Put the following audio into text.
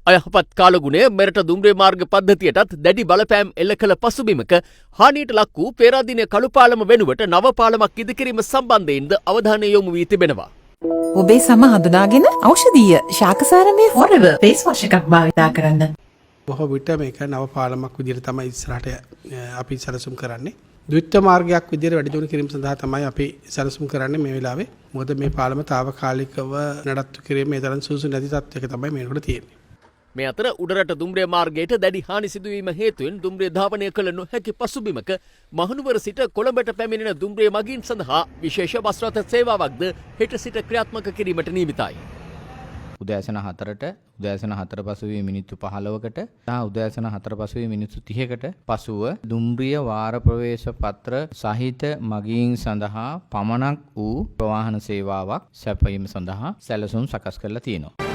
අයහපත් කාලගුණය මෙරට දුම්රිය මාර්ග පද්ධතියටත් දැඩි බලපෑම් එල්ල කළ පසුබිමක හානියට ලක් වූ පේරාදෙණිය කළු පාලම වෙනුවට නව පාලමක් ඉදිකිරීම සම්බන්ධයෙන්ද අවධානය යොමු වී තිබෙනවා. ඔබේ සම හඳුනාගෙන ඖෂධීය ශාකසාරමේ ෆොරෙවර් ෆේස් වොෂ් එකක් භාවිතා කරන්න. බොහෝ විට මේක නව පාලමක් විදිහට තමයි ඉස්සරහට අපි සැලසුම් කරන්නේ. ද්විත්ව මාර්ගයක් විදිහට වැඩි දියුණු කිරීම සඳහා තමයි අපි සැලසුම් කරන්නේ මේ වෙලාවේ. මොකද මේ පාලම తాවකාලිකව නඩත්තු කිරීම මේ තරම් සුසු නැති තත්ත්වයක තමයි මේකට තියෙන්නේ. මේ අතර උඩරට දුම්රිය මාර්ගයට දැඩි හානි සිදුවීම හේතුවෙන් දුම්රිය ධාවනය කළ නොහැකි පසුබිමක මහනුවර සිට කොළඹට පැමිණෙන දුම්රිය මගීන් සඳහා විශේෂ බස් රථ සේවාවක්ද හෙට සිට ක්‍රියාත්මක කිරීමට නියමිතයි. උදෑසන 4ට උදෑසන 4 පසුවී මිනිත්තු 15කට සහ උදෑසන 4 පසුවී මිනිත්තු 30කට පසුව දුම්රිය වාර ප්‍රවේශ පත්‍ර සහිත මගීන් සඳහා පමණක් වූ ප්‍රවාහන සේවාවක් සැපයීම සඳහා සැලසුම් සකස් කරලා තියෙනවා.